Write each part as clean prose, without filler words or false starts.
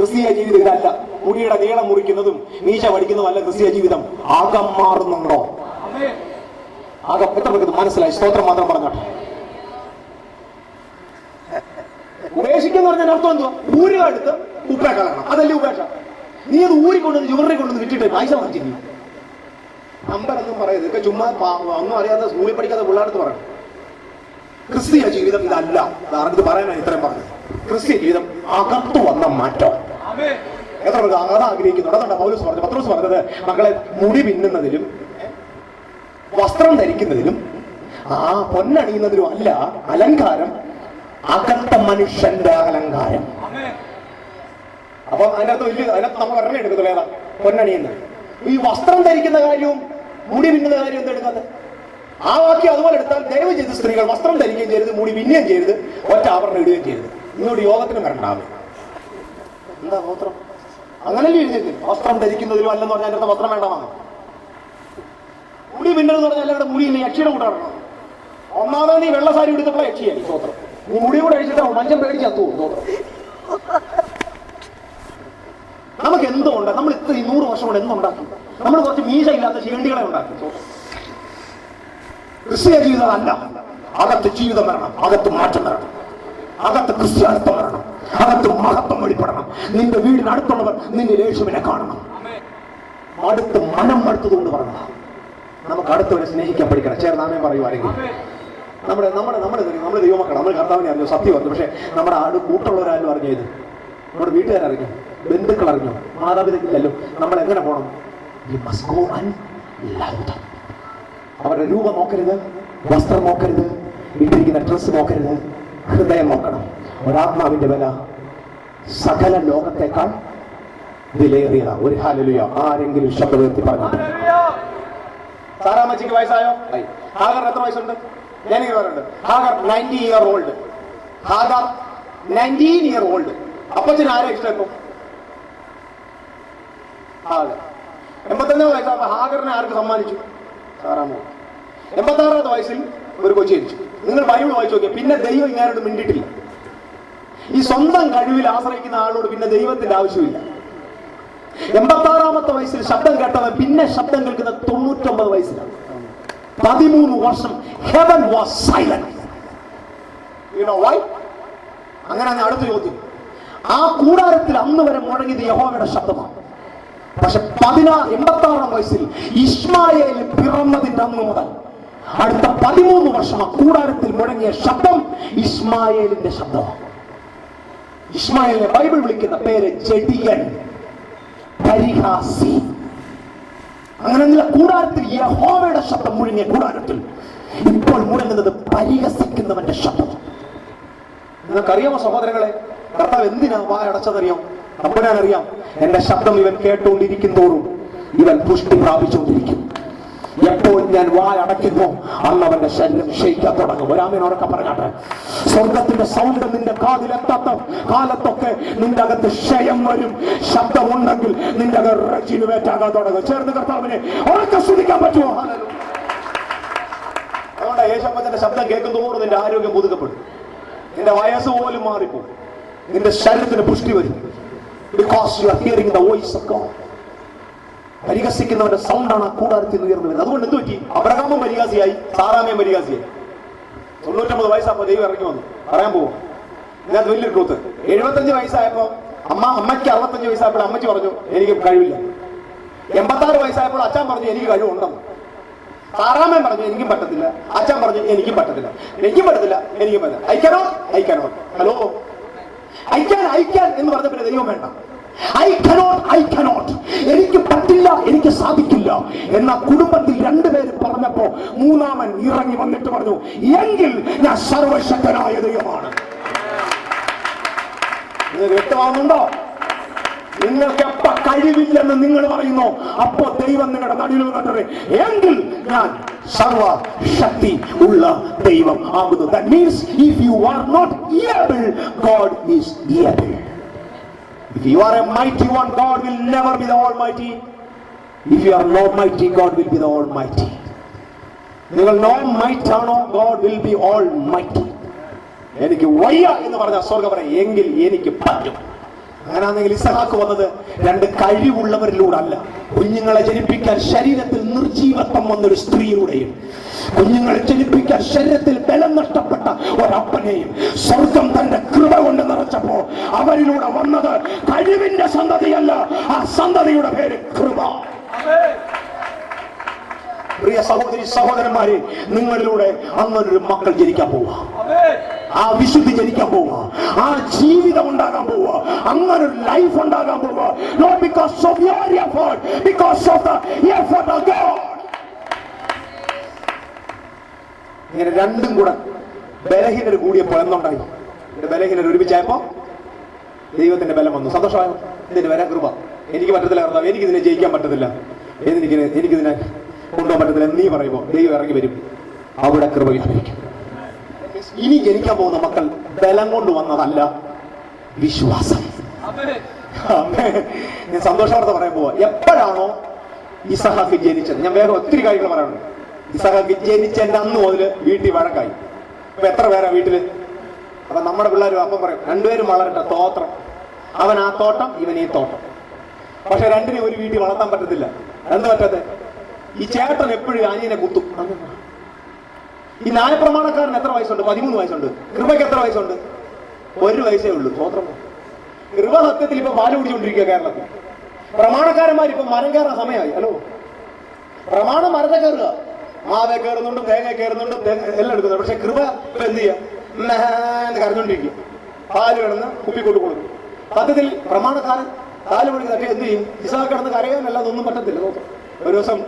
ക്രിസ്തീയ ജീവിതം ഇതല്ല. മുടിയുടെ നീളം മുറിക്കുന്നതും മീശ പഠിക്കുന്നതും അല്ല ക്രിസ്തീയ ജീവിതം. അകം മാറുന്നുണ്ടോ? അകം എത്ര പേർക്ക് മനസ്സിലായി? സ്തോത്രം മാത്രം പറഞ്ഞോട്ടെ. ഉപേക്ഷിക്കുന്ന പറഞ്ഞാൽ അർത്ഥം എന്തുവാ? ഊരുക എടുത്ത് ഉപ്പേ കളയണം, അതല്ലേ ഉപേക്ഷ. നീ അത് ഊരിക്കൊണ്ടുവന്ന് ജുവറി കൊണ്ടുവന്ന് വിട്ടിട്ട് പൈസ വാങ്ങിച്ചില്ല. നമ്പറൊന്നും പറയരുത്. ഇതൊക്കെ ചുമ്മാ ഒന്നും അറിയാതെ സ്കൂളിൽ പഠിക്കാതെ പിള്ളേർക്ക് പറയണം. ക്രിസ്തീയ ജീവിതം ഇതല്ല. ഇത് പറയാനാണ് ഇത്രയും പറഞ്ഞത്. ക്രിസ്തീയ ജീവിതം അകത്ത് വന്ന മാറ്റം. എത്ര പേർക്ക് അത് ആഗ്രഹിക്കുന്നുണ്ട്? അതുകൊണ്ടാണ് പൗലോസ് പറഞ്ഞത്, പത്രോസ് പറഞ്ഞത്, മക്കളെ മുടി പിന്നുന്നതിലും വസ്ത്രം ധരിക്കുന്നതിലും പൊന്നണിയുന്നതിലും അല്ല അലങ്കാരം, അകത്ത മനുഷ്യന്റെ അലങ്കാരം. അപ്പൊ അതിനകത്ത് നമ്മൾ ഒരെണ്ണം എടുക്കത്തില്ല. ഏതാ പൊന്നണിയുന്നത്? ഈ വസ്ത്രം ധരിക്കുന്ന കാര്യവും മുടി പിന്നുന്ന കാര്യവും എന്താ എടുക്കാതെ? ആ വാക്യം അതുപോലെ എടുത്താൽ ദയവ് ചെയ്ത് സ്ത്രീകൾ വസ്ത്രം ധരിക്കുകയും ചെയ്യരുത്, മുടി പിന്നുകയും ചെയ്യരുത്, ഒറ്റ ആഭരണം ഇടുകയും ചെയ്യരുത്. ഇങ്ങോട്ട് യോഗത്തിന് വരണ്ടാവും. എന്താ വസ്ത്രം? അങ്ങനല്ലേ എഴുതിയത്? വസ്ത്രം ധരിക്കുന്നതിലും അല്ലെന്ന് പറഞ്ഞാൽ അതിനകത്ത് വസ്ത്രം വേണ്ടതാണ്. മുടി പിന്നലെന്ന് പറഞ്ഞാൽ എല്ലാവരുടെ മുടി യക്ഷിയുടെ കൂടെ ഇടണം. ഒന്നാമത് നീ വെള്ള സാരി എടുത്തപ്പോൾ യക്ഷിയായി സ്വത്രം. നീ മുടി കൂടെ അഴിച്ചിട്ട് മനുഷ്യൻ പേടിച്ച് അത്തു സ്വത്രം. നമുക്ക് എന്തുകൊണ്ട്? നമ്മൾ ഇത്ര 100 വർഷം കൊണ്ട് എന്തുണ്ടാക്കി? നമ്മൾ കുറച്ച് മീശ ഇല്ലാത്ത ശീണ്ടികളെ ഉണ്ടാക്കി. ക്രിസ്തീയ ജീവിതം അല്ല. അകത്ത് ജീവിതം വരണം, അകത്ത് മാറ്റം വരണം, അകത്ത് ക്രിസ്ത്യാനിത്വം വരണം, അകത്ത് മഹത്വം വെളിപ്പെടണം. നിന്റെ വീടിനടുത്തുള്ളവർ നിന്റെ യേശുവിനെ കാണണം. അടുത്ത് മനം അടുത്തതുകൊണ്ട് പറഞ്ഞ നമുക്ക് അടുത്തവരെ സ്നേഹിക്കാൻ പഠിക്കണം. ചേർന്നാമേ പറയുവാണെങ്കിൽ നമ്മൾ ദൈവമക്കൾ, നമ്മൾ കർത്താവിനെ അറിഞ്ഞു, സത്യം അറിഞ്ഞു. പക്ഷെ നമ്മുടെ കൂട്ടുള്ളവരാരും അറിഞ്ഞത്, നമ്മുടെ വീട്ടുകാരറിഞ്ഞു, ബന്ധുക്കൾ അറിഞ്ഞു, മാതാപിതാക്കളല്ലോ. നമ്മൾ എങ്ങനെ പോകണം? അവരുടെ രൂപം നോക്കരുത്, വസ്ത്രം നോക്കരുത്, ഇട്ടിരിക്കുന്ന ഡ്രസ്സ് നോക്കരുത്, ഹൃദയം നോക്കണം. ഒരാത്മാവിന്റെ വില സകല ലോകത്തെക്കാൾ വിലയേറിയതാ. ഒരു ഹല്ലേലൂയ ആരെങ്കിലും ശബ്ദം ഉയർത്തി പറഞ്ഞു. സാറാമ്മച്ചിക്ക് വയസ്സായോ? ഹാഗർ എത്ര വയസ്സുണ്ട്? ഞാനിങ്ങനെ പറയുന്നുണ്ട്. Hagar 90 year old. Hagar 19 year old. അപ്പച്ചന് ആരെ ഇഷ്ടം? ഇപ്പം ഹാഗർ 85 വയസ്സാകുമ്പോൾ ഹാഗറിനെ ആർക്ക് സമ്മാനിച്ചു? സാറാമ്മ. 86ാമത്തെ വയസ്സിൽ ഒരു കൊച്ചി ജനിച്ചു. നിങ്ങൾ ബൈബിൾ വായിച്ചു നോക്കിയാൽ പിന്നെ ദൈവം ഇങ്ങാനോട് മിണ്ടിയിട്ടില്ല. ഈ സ്വന്തം കഴിവിൽ ആശ്രയിക്കുന്ന ആളോട് പിന്നെ ദൈവത്തിന്റെ ആവശ്യമില്ല. 86ാമത്തെ വയസ്സിൽ ശബ്ദം കേട്ടവൻ പിന്നെ ശബ്ദം കേൾക്കുന്ന 99 വയസ്സിലാണ്. 13 വർഷം heaven was silent. You know why? അങ്ങനെ അടുത്ത ചോദ്യം. ആ കൂടാരത്തിൽ അന്ന് വരെ മുഴങ്ങിയത് യഹോവയുടെ ശബ്ദമാണ്. പക്ഷെ 86ാം വയസ്സിൽ ഇസ്മായേൽ പിറന്നതിന്റെ അന്ന് മുതൽ അടുത്ത 13 വർഷം ആ കൂടാരത്തിൽ മുഴങ്ങിയ ശബ്ദം ഇസ്മായേലിന്റെ ശബ്ദമാണ്. ഇസ്മായേലിനെ ബൈബിൾ വിളിക്കുന്ന പേര് ജഡിയൻ, പരിഹാസി. അങ്ങനെ കൂടാരത്തിൽ യഹോവയുടെ ശബ്ദം മുഴങ്ങിയ കൂടാരത്തിൽ ഇപ്പോൾ മുഴങ്ങുന്നത് പരിഹസിക്കുന്നവന്റെ ശബ്ദം. നിങ്ങൾക്കറിയാമോ സഹോദരങ്ങളെ, കർത്താവ് എന്തിനാ വായടച്ചതറിയാം? തമ്പുരാനറിയാം. എന്റെ ശബ്ദം ഇവൻ കേട്ടുകൊണ്ടിരിക്കും തോറും ഇവൻ പുഷ്ടി പ്രാപിച്ചുകൊണ്ടിരിക്കും. എപ്പോൾ ഞാൻ വായടയ്ക്കുന്നു അന്ന് അവന്റെ ശരീരം ക്ഷയിക്കാൻ തുടങ്ങും. ഒരാമേനോടൊക്കെ പറഞ്ഞാട്ടെ, സ്വർഗത്തിന്റെ സൗണ്ട് നിന്റെ കാതിലെത്താത്ത കാലത്തൊക്കെ നിന്റെ അകത്ത് ക്ഷയം വരും. ശബ്ദമുണ്ടെങ്കിൽ നിന്റെ അകത്ത് തുടങ്ങും. ചേർന്ന് കർത്താവിനെ ഉറക്കെ സ്തുതിക്കാൻ പറ്റുമോ? അതുകൊണ്ട് യേശപ്പന്റെ ശബ്ദം കേൾക്കുന്നതോട് നിന്റെ ആരോഗ്യം പുതുക്കപ്പെടും. നിന്റെ വയസ്സ് പോലും മാറിപ്പോകും. നിന്റെ ശരീരത്തിന് പുഷ്ടി വരും. Because you are hearing the voice of God. പരിഹസിക്കുന്നവന്റെ സൗണ്ടാണ് ആ കൂടാരത്തിൽ ഉയർന്നു വരുന്നത്. അതുകൊണ്ട് എന്ത് പറ്റി? അബ്രഹാമും പരിഹാസിയായി, സാറാമയും പരിഹാസിയായി. 99 വയസ്സായപ്പോ ദൈവം ഇറങ്ങി വന്നു. പറയാൻ പോവും ഇതിനകത്ത് വലിയൊരു ട്രൂത്ത്. 75 വയസ്സായപ്പോ അമ്മയ്ക്ക് 65 വയസ്സായപ്പോൾ അമ്മച്ചി പറഞ്ഞു എനിക്ക് കഴിവില്ല. 86 വയസ്സായപ്പോൾ അച്ഛൻ പറഞ്ഞു എനിക്ക് കഴിവുണ്ടെന്ന്. സാറാമൻ പറഞ്ഞു എനിക്കും പറ്റത്തില്ല. അച്ഛൻ പറഞ്ഞു എനിക്കും പറ്റത്തില്ല. എനിക്കും പറ്റത്തില്ല. I cannot. Hello, I can എന്ന് പറഞ്ഞ ദൈവം വേണ്ട. ഐ കനോട്ട്, എനിക്ക് പറ്റില്ല, എനിക്ക് സാധിക്കില്ല എന്ന കുടുംബത്തിൽ 2 പേര് പറഞ്ഞപ്പോ 3ാമൻ ഇറങ്ങി വന്നിട്ട് പറഞ്ഞു എങ്കിൽ ഞാൻ സർവശക്തനായ ദൈവമാണ്. ഇത് വ്യക്തമാവുന്നുണ്ടോ? നിങ്ങൾക്ക് എപ്പ കഴിവില്ലെന്ന് നിങ്ങൾ പറയുന്നു, അപ്പോ ദൈവം നിങ്ങളുടെ നടുവിൽ വന്നിട്ട് എങ്കിൽ ഞാൻ സർവശക്തി ഉള്ള ദൈവം ആകുന്നു. That means if you are not able, God is able. If you are a mighty one, God will never be the almighty. If you are no mighty, God will be the almighty. നിങ്ങൾ no might ആണോ, God will be almighty. എനിക്ക് വയ്യ എന്ന് പറഞ്ഞ സ്വർഗ്ഗം പറയും എങ്കിൽ എനിക്ക് പറ്റും. അങ്ങനെയാണെങ്കിൽ ഇസഹാക്ക് വന്നത് രണ്ട് കഴിവുള്ളവരിലൂടെ അല്ല, കുഞ്ഞുങ്ങളെ ജനിപ്പിക്കാൻ ശരീരത്തിൽ നിർജീവത്വം വന്നൊരു സ്ത്രീയിലൂടെയും കുഞ്ഞുങ്ങളെ ജനിപ്പിക്കാൻ ശരീരത്തിൽ ബലം നഷ്ടപ്പെട്ട ഒരപ്പനെയും സ്വർഗം തന്റെ കൃപ കൊണ്ട് നിറച്ചപ്പോ അവരിലൂടെ വന്നത് കഴിവിന്റെ സന്തതിയല്ല, ആ സന്തതിയുടെ പേര് കൃപ. പ്രിയ സഹോദരി സഹോദരന്മാരെ, നിങ്ങളിലൂടെ അങ്ങനൊരു മക്കൾ ജനിക്കാൻ പോവുക, ആ വിശുദ്ധി ജനിക്കാൻ പോവുക, ആ ജീവിതം ഉണ്ടാകാൻ പോവുക, അങ്ങനൊരു ലൈഫ് ഉണ്ടാകാൻ പോവുക. Not because of your effort, because of the effort of God. ഇങ്ങനെ രണ്ടും കൂടെ ബലഹീനർ കൂടിയപ്പോൾ എന്തുണ്ടായി? ബലഹീനർ ഒരുമിച്ചായപ്പോ ദൈവത്തിന്റെ ബലം വന്നു. സന്തോഷമായോ? ഇതിന് വരാൻ കൃപ. എനിക്ക് പറ്റത്തില്ല കർത്താവ്, എനിക്കിതിനെ ജയിക്കാൻ പറ്റത്തില്ല, എനിക്കിതിനെ കൊണ്ടുപോകാൻ പറ്റത്തില്ല നീ പറയുമ്പോൾ ദൈവം ഇറങ്ങി വരും, അവിടെ കൃപ വ്യാപരിക്കും. ഇനി ജനിക്കാൻ പോകുന്ന മക്കൾ ബലം കൊണ്ട് വന്നതല്ല, വിശ്വാസം. ഞാൻ സന്തോഷവാർത്ത പറയാൻ പോവാ. എപ്പോഴാണോ ഇസഹാക്ക് ജനിച്ചത്, ഞാൻ വേറെ ഒത്തിരി കാര്യങ്ങൾ പറയാനുണ്ട്. ഇസഹാക്ക് ജനിച്ചതിന്റെ അന്ന് മുതൽ വീട്ടിൽ വഴക്കായി. ഇപ്പൊ എത്ര പേരാ വീട്ടില്? അപ്പൊ നമ്മുടെ പിള്ളേരും അപ്പം പറയും രണ്ടുപേരും വളരട്ടെ, തോത്രം, അവൻ ആ തോട്ടം ഇവൻ ഈ തോട്ടം. പക്ഷെ രണ്ടിനെ ഒരു വീട്ടിൽ വളർത്താൻ പറ്റത്തില്ല. എന്ത് പറ്റത്തെ? ഈ ചേട്ടൻ എപ്പോഴും അനിയനെ കുത്തും. ഈ ന്യായപ്രമാണക്കാരൻ എത്ര വയസ്സുണ്ട്? 13 വയസ്സുണ്ട്. കൃപയ്ക്ക് എത്ര വയസ്സുണ്ട്? 1 വയസ്സേ ഉള്ളൂ. സ്വോത്രം. കൃപ സത്യത്തിൽ ഇപ്പൊ പാല് കുടിച്ചുകൊണ്ടിരിക്കുക കേരളത്തിൽ. പ്രമാണക്കാരന്മാർ ഇപ്പൊ മരം കയറാൻ സമയമായി. ഹലോ, പ്രമാണം മരത്തെ കയറുക, മാവെ കയറുന്നുണ്ട്, തേങ്ങ കയറുന്നുണ്ട്, എല്ലാം എടുക്കുന്നുണ്ട്. പക്ഷെ കൃപ ഇപ്പൊ എന്ത് ചെയ്യുക? കരഞ്ഞോണ്ടിരിക്കുക, പാല് കിടന്ന് കുപ്പിക്കൊണ്ട് കൊടുക്കും. സത്യത്തിൽ പ്രമാണക്കാരൻ കാല് മണിക്ക് തട്ടി എന്ത് ചെയ്യും? ഇസഹാക്ക് കിടന്ന് കരയാനല്ലാതെ ഒന്നും പറ്റത്തില്ല. നോക്കാം. ഒരു ദിവസം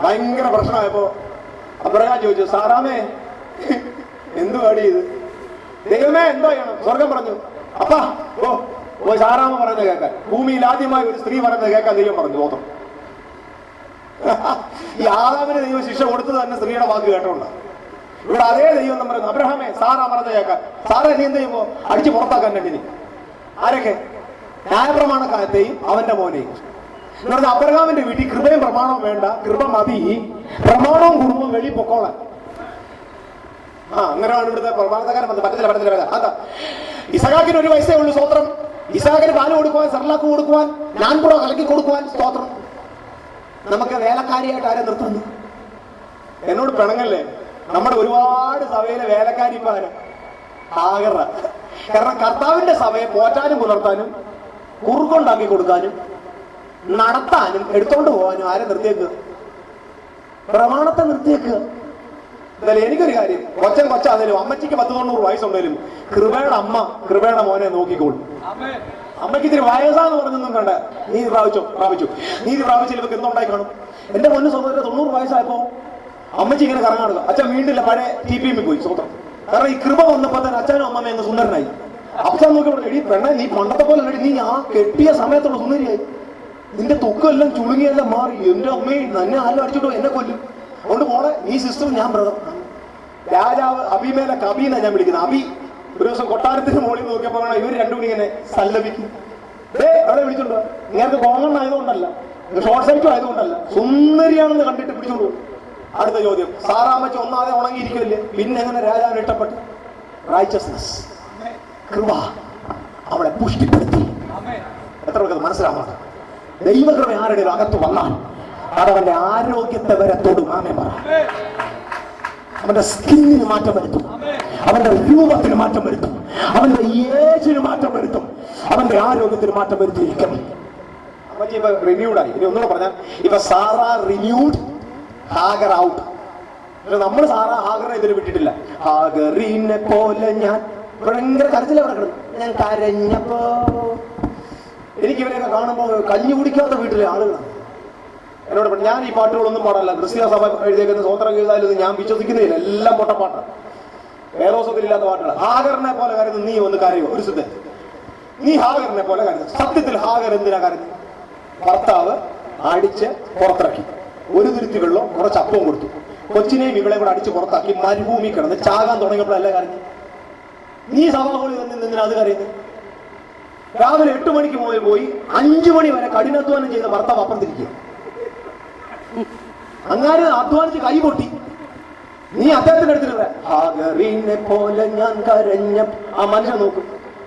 ഭയങ്കര പ്രശ്നമായപ്പോ അബ്രഹാം ചോദിച്ചു, സാറാമേ എന്തു പാടി ഇത്? ദൈവമേ എന്തോ ചെയ്യണം? സ്വർഗം പറഞ്ഞു. അപ്പാ ഓ സാറാമ പറയുന്നത് കേൾക്കാൻ, ഭൂമിയിൽ ആദ്യമായി ഒരു സ്ത്രീ പറയുന്നത് കേൾക്കാൻ ദൈവം പറഞ്ഞു. ബോധം. ഈ ആദാമിന് ദൈവം ശിക്ഷ കൊടുത്തത് തന്നെ സ്ത്രീയുടെ വാക്ക് കേട്ടോണ്ട്. ഇവിടെ അതേ ദൈവം നമ്മൾ പറയുന്നു, അബ്രഹാമേ സാറാ പറയുന്നത് കേൾക്കാൻ. സാറ നീ എന്ത് ചെയ്യുമ്പോ അടിച്ചു പുറത്താക്കാൻ രണ്ടിന്. ആരൊക്കെ? ന്യായപ്രമാണക്കാരത്തെയും അവന്റെ മോനെയും. എന്ന് പറഞ്ഞാൽ അബ്രഹാമിന്റെ വീട്ടിൽ കൃപയും പ്രമാണവും വേണ്ട, കൃപ മതി, പ്രമാണവും കുടുംബവും വെളി പൊക്കോളാൻ. അങ്ങനെയാണ് ഇവിടുത്തെ പ്രമാണക്കാരൻ വന്നത്. പറ്റത്തില്ല. അതാ ഇസഹാക്കിന് 1 വയസ്സേ ഉള്ളൂ. സ്തോത്രം. ഇസഹാക്കിന് പാല് കൊടുക്കുവാൻ, സെർലാക്ക് കൊടുക്കുവാൻ, ഞാൻ കൂടെ കലക്കി കൊടുക്കുവാൻ. സ്തോത്രം. നമുക്ക് വേലക്കാരിയായിട്ട് ആരെ നിർത്തുന്നു? എന്നോട് പിണങ്ങല്ലേ? നമ്മുടെ ഒരുപാട് സഭയിലെ വേലക്കാരി ഇപ്പൊ ആരാ? ഹാഗറ. കാരണം കർത്താവിന്റെ സഭയെ പോറ്റാനും പുലർത്താനും കുറുക്കൊണ്ടാക്കി കൊടുക്കാനും നടത്താനും എടുത്തോണ്ട് പോകാനും ആരെ നിർത്തിയേക്കുക? പ്രമാണത്തെ നിർത്തിയേക്കുക. എന്നാലും എനിക്കൊരു കാര്യം, കൊച്ചാന്നേലും അമ്മച്ചിക്ക് 10-90 വയസ്സുണ്ടെങ്കിലും കൃപയുടെ അമ്മ കൃപയുടെ മോനെ നോക്കിക്കോളും. അമ്മയ്ക്ക് ഇത്തിരി വയസ്സാന്ന് പറഞ്ഞൊന്നും വേണ്ട, നീതി പ്രാപിച്ചു. നീതി പ്രാപിച്ചില്ല ഇവർക്ക് എന്തുണ്ടായി കാണും? എന്റെ പൊന്നു സഹോദരൻ 90 വയസ്സായപ്പോ അമ്മച്ചി ഇങ്ങനെ കറങ്ങാടുക. അച്ഛൻ വീണ്ടില്ല, പഴയ TPM പോയി. സ്വന്തം. കാരണം ഈ കൃപ വന്നപ്പോ തന്നെ അച്ഛനും അമ്മയും അങ്ങ് സുന്ദരനായി. അച്ഛൻ നോക്കി എടി പെണ്ണെ, നീ പണ്ടത്തെ പോലെ നീ ആ കെട്ടിയ സമയത്തുള്ള സുന്ദരിയായി. നിന്റെ തുക്കെല്ലാം ചുളുങ്ങിയെല്ലാം മാറി. എന്റെ അമ്മയും എന്നെ ആരും അടിച്ചിട്ടോ എന്നെ കൊല്ലും. അതുകൊണ്ട് മോളെ നീ സിസ്റ്റർ, ഞാൻ ബ്രദർ. രാജാവ് അഭിമേലെ കബീന്നാ ഞാൻ വിളിക്കുന്നത്. അബി ഒരു ദിവസം കൊട്ടാരത്തിന് മുകളിൽ നോക്കിയപ്പോ ഇവർ രണ്ടും കൂടി ഇങ്ങനെ സല്ലപിക്കും. അവിടെ വിളിച്ചോണ്ടോ? നിങ്ങൾക്ക് കോങ്ങണ്ണ ആയതുകൊണ്ടല്ല, ഷോർട്ട് സൈറ്റും ആയതുകൊണ്ടല്ല, സുന്ദരിയാണെന്ന് കണ്ടിട്ട് പിടിച്ചോണ്ടു. അടുത്ത ചോദ്യം, സാറാമ്മച്ച് ഒന്നാതെ ഉണങ്ങിയിരിക്കുമല്ലേ, പിന്നെ എങ്ങനെ രാജാവിന് ഇഷ്ടപ്പെട്ടു? റൈച്ചസ്നസ്, കൃപ അവളെ പുഷ്ടിപ്പെടുത്തി. എത്ര പേർക്ക് മനസ്സിലാവാണ്? ദൈവകൃപ ആരുടെ അകത്ത് വന്നാൽ അതവന്റെ ആരോഗ്യത്തെ വരെ തൊടും. ആമേൻ പറ. അവന്റെ സ്കിന്നിന് മാറ്റം വരുത്തും, അവന്റെ രൂപത്തിന് മാറ്റം വരുത്തും, അവന്റെ ഏജിന് മാറ്റം വരുത്തും, അവന്റെ ആരോഗ്യത്തിന് മാറ്റം വരുത്തിയിരിക്കും. അമ്മച്ചി ഇപ്പൊ റിന്യൂഡായി. ഇനി ഒന്നുകൂടെ പറഞ്ഞാൽ, ഇപ്പൊ സാറ റിന്യൂഡ്, ഹാഗർ ഔട്ട്. പക്ഷെ നമ്മൾ സാറ ഹാഗറിനെ ഇതിന് വിട്ടിട്ടില്ല. ഹാഗറിനെ പോലെ ഞാൻ ഭയങ്കര കരച്ചിൽ അവിടെ കിടന്നു. ഞാൻ കരഞ്ഞപ്പോ എനിക്ക് ഇവരെയൊക്കെ കാണുമ്പോ കഞ്ഞി കുടിക്കാത്ത വീട്ടിലെ ആളുകളാണ് എന്നോട് പറഞ്ഞു, ഞാൻ ഈ പാട്ടുകളൊന്നും പാടല്ല, ക്രിസ്ത്യ സഭ എഴുതിയേക്കുന്ന സ്വതന്ത്ര ഗീതായാലും ഞാൻ വിശ്വസിക്കുന്നില്ല, എല്ലാം പൊട്ടപ്പാട്ടാണ്, വേദോസത്തിലില്ലാത്ത പാട്ടുകൾ. ഹാഗറിനെ പോലെ കരുതുന്നു നീ ഒന്ന് കരയോ? ഒരു സിദ്ധ, നീ ഹാഗറിനെ പോലെ കരുതുന്നു. സത്യത്തിൽ ഹാഗർ എന്തിനാ കരുതി? ഭർത്താവ് അടിച്ച് പുറത്തിറക്കി, ഒരു തുരുത്തി വെള്ളം കുറച്ച് അപ്പവും കൊടുത്തു, കൊച്ചിനെയും ഇവളെ കൂടെ അടിച്ച് പുറത്താക്കി മരുഭൂമി കിടന്ന് ചാകാൻ തുടങ്ങിയപ്പോഴല്ലേ കരഞ്ഞു? നീ സഭാഹോളി എന്തിനാ അത് കരയുന്നത്? രാവിലെ 8 മണിക്ക് പോയി 5 മണി വരെ കഠിനാധ്വാനം ചെയ്ത ഭർത്താവ് അപ്പുറത്തിരിക്കുക. അങ്ങനെ അധ്വാനിച്ച് കൈ പൊട്ടി. നീ അദ്ദേഹത്തിന്റെ അടുത്തിട്ട് ഹാഗറിനെ പോലെ ഞാൻ കരഞ്ഞ ആ മനുഷ്യൻ നോക്കും,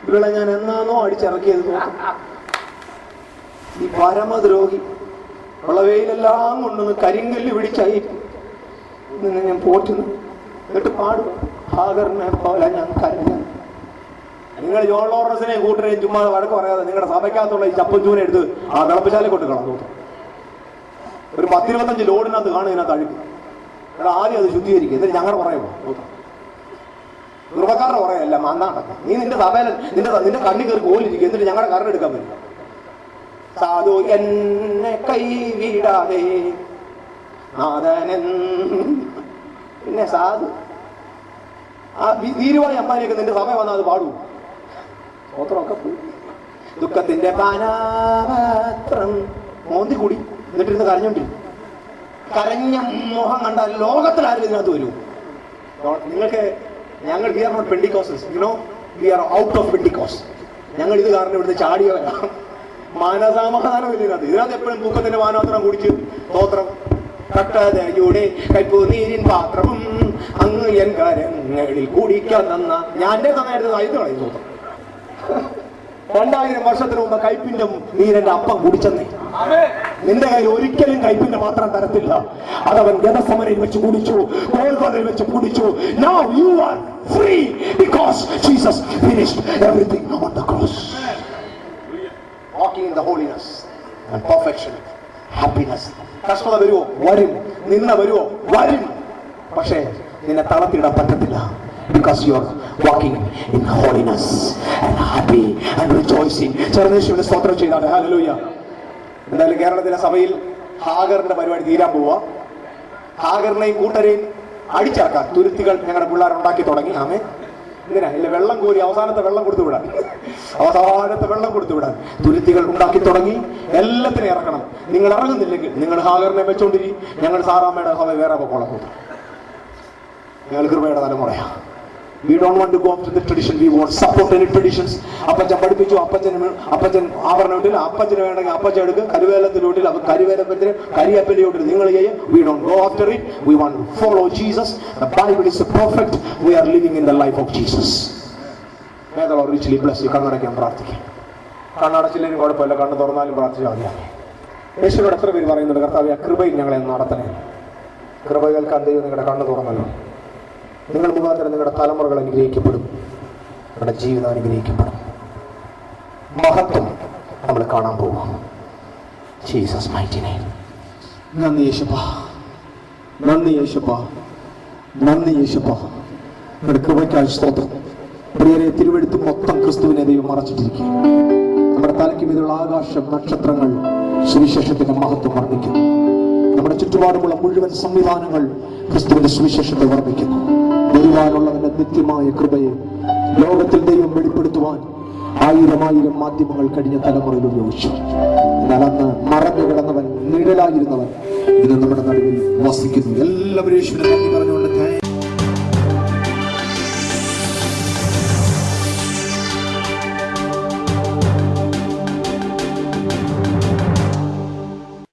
ഇവളെ ഞാൻ എന്നാന്നോ അടിച്ചിറക്കിയത് നോക്കും. ഈ പരമദ്രോഹി ഉള്ള വെയിലെല്ലാം കൊണ്ടൊന്ന് കരിങ്കല്ല് പിടിച്ചായി നിന്നെ ഞാൻ പോറ്റുന്നു. എന്നിട്ട് പാടുക, ഹാഗറിനെ പോലെ ഞാൻ കരഞ്ഞു. നിങ്ങൾ ജോൺ ലോറൻസിനെയും കൂട്ടരെയും ചുമ്മാ വഴക്ക് പറയാതെ നിങ്ങളുടെ സഭയ്ക്കകത്തുള്ള ഈ ചപ്പഞ്ചൂനെ എടുത്ത് ആ തിളപ്പിച്ചാലെ കൊണ്ട് കളഞ്ഞു. ഒരു 10-25 ലോഡിനകത്ത് കാണും ഇതിനകത്ത് അഴുക്ക്. എടാ ആദ്യം അത് ശുദ്ധീകരിക്കുക, എന്നിട്ട് ഞങ്ങളുടെ പറയുമോ കുറുബക്കാരുടെ പറയല്ല മാന്നാട്ടം. നീ നിന്റെ സഭയിൽ നിന്റെ കണ്ണി കയറി കോലിരിക്കുക, എന്നിട്ട് ഞങ്ങളുടെ കറണ്ട് എടുക്കാൻ പറ്റും. സാധു എന്നെ കൈവിടാതെ നാഥനൻ. പിന്നെ സാധു ആ തീരുവായി അമ്മാനെയൊക്കെ നിന്റെ സഭ വന്നാൽ അത് പാടൂ. സ്വത്രമൊക്കെ പോയി. ദുഃഖത്തിന്റെ പാനപാത്രം മോന്തി കൂടി എന്നിട്ടിരുന്ന് കരഞ്ഞോണ്ടിരുന്നു. കരഞ്ഞ മോഹം കണ്ടാൽ ലോകത്തിലാരും ഇതിനകത്ത് വരൂ. നിങ്ങൾക്ക് ഞങ്ങൾ we are not Pentecostals, you know, we are out of Pentecost. ഞങ്ങൾ ഇത് കാരണം ഇവിടുത്തെ ചാടിയവരാണ്. മാനസമാധാനം ഇല്ല ഇതിനകത്ത്. ഇതിനകത്ത് എപ്പോഴും ദുഃഖത്തിന്റെ മാനോത്രം കുടിച്ച് സ്തോത്രം. കട്ടതയുടെ കൈപ്പൂ നീരിൻ പാത്രവും അങ്ങ് എൻ കരങ്ങളിൽ കുടിക്കാൻ തന്ന ഞാൻ എന്റെ സമയത്ത് ആയിരുന്നു സ്തോത്രം. 2000 വർഷത്തിന് മുമ്പ് കൈപ്പിന്റെ നീരന്റെ അപ്പം കുടിച്ചെന്നേ. നിന്റെ കയ്യിൽ ഒരിക്കലും കൈപ്പിന്റെ മാത്രം തരത്തില്ല. അതവൻ ഗതസമനയിൽ വെച്ച് കുടിച്ചു, ഗോൽഗോഥയിൽ വെച്ച് കുടിച്ചു. Now you are free because Jesus finished everything on the cross. Walking in the holiness and perfection, happiness. കഷ്ടത വരുമോ? വരും. നിന്ന വരുമോ? വരും. പക്ഷേ നിന്നെ തളർത്തിയിടാൻ പറ്റത്തില്ല. Because you are walking in holiness and happy and rejoicing. ചേർന്നേശുവിനെ സ്തോത്രം ചെയ്താണ്. ഹല്ലേലൂയ. എന്തായാലും കേരളത്തിലെ സഭയിൽ ഹാഗറിന്റെ പരിപാടി തീരാൻ പോവുക. ഹാഗറിനെയും കൂട്ടരെയും അടിച്ചിറക്കാൻ തുരുത്തികൾ ഞങ്ങളുടെ പിള്ളേർ ഉണ്ടാക്കി തുടങ്ങി. ആമേ. എന്തിനാ? ഇല്ല, വെള്ളം കോരി അവസാനത്തെ വെള്ളം കൊടുത്തു വിടാൻ. തുരുത്തികൾ ഉണ്ടാക്കി തുടങ്ങി. എല്ലാത്തിനും ഇറക്കണം. നിങ്ങൾ ഇറങ്ങുന്നില്ലെങ്കിൽ നിങ്ങൾ ഹാഗറിനെ വെച്ചോണ്ടിരി. ഞങ്ങൾ സാറാമ്മയുടെ സഭ വേറെ പോക്കോളാം. ഞങ്ങൾ കൃപയുടെ തലമുറയാ. We don't want to go after the tradition. We won't support any traditions. അപ്പച്ചൻ പഠിപ്പിച്ചു, അപ്പച്ചൻ ആഭരണം ഇട്ടില്ല, അപ്പച്ചന് വേണമെങ്കിൽ അപ്പച്ചൻ എടുക്കുക. കരുവേലത്തിലോട്ടില്ല, കരുവേലപ്പത്തിന് കരിയപ്പലിയോട്ടില്ല. നിങ്ങൾ ചെയ്യും. We don't go after it. We want to follow Jesus. The Bible is perfect. We are living in the life of Jesus. May the Lord richly bless you. കണ്ണടയ്ക്കാൻ പ്രാർത്ഥിക്കാം. കണ്ണടച്ചില്ലെങ്കിലും കുഴപ്പമില്ല, കണ്ണ് തുറന്നാലും പ്രാർത്ഥിച്ചാൽ മതി. യേശുവിനോട് എത്ര പേര് പറയുന്നുണ്ട്, കർത്താവേ കൃപയിൽ ഞങ്ങളെ നടത്തണേ. കൃപ കേൾക്കാൻ ദൈവം നിങ്ങളുടെ കണ്ണ് തുറന്നല്ലോ. നിങ്ങൾ മുഖാന്തരം നിങ്ങളുടെ തലമുറകൾ അനുഗ്രഹിക്കപ്പെടും, നിങ്ങളുടെ ജീവിതം അനുഗ്രഹിക്കപ്പെടും. മഹത്വം നമ്മൾ കാണാൻ പോകും. Jesus mighty name. നന്ദി യേശുപ്പാ, നന്ദി യേശുപ്പാ, നന്ദി യേശുപ്പാ. നിങ്ങളുടെ കൃപയ്ക്കായി സ്തോത്രം. പ്രിയരെ, തിരുവെഴുത്ത് മൊത്തം ക്രിസ്തുവിനെ ദൈവം മറച്ചിട്ടിരിക്കും. നമ്മുടെ തലയ്ക്ക് മീതുള്ള ആകാശം, നക്ഷത്രങ്ങൾ സുവിശേഷത്തിന്റെ മഹത്വം വർണ്ണിക്കുന്നു. നമ്മുടെ ചുറ്റുപാടുമുള്ള മുഴുവൻ സംവിധാനങ്ങൾ ക്രിസ്തുവിന്റെ സുവിശേഷത്തെ വർണ്ണിക്കുന്നു. വരുവാനുള്ളവന്റെ നിത്യമായ കൃപയെ ലോകത്തിൽ ദൈവം വെളിപ്പെടുത്തുവാൻ 1000 മാധ്യമങ്ങൾ കഴിഞ്ഞ തലമുറയിൽ ഉപയോഗിച്ചു. എന്നാൽ അന്ന് മറഞ്ഞു കിടന്നവൻ, നിഴലായിരുന്നവൻ ഇന്ന് നമ്മുടെ നടുവിൽ വസിക്കുന്നു. എല്ലാവരും യേശുവിനെ നന്ദി പറഞ്ഞുകൊണ്ട്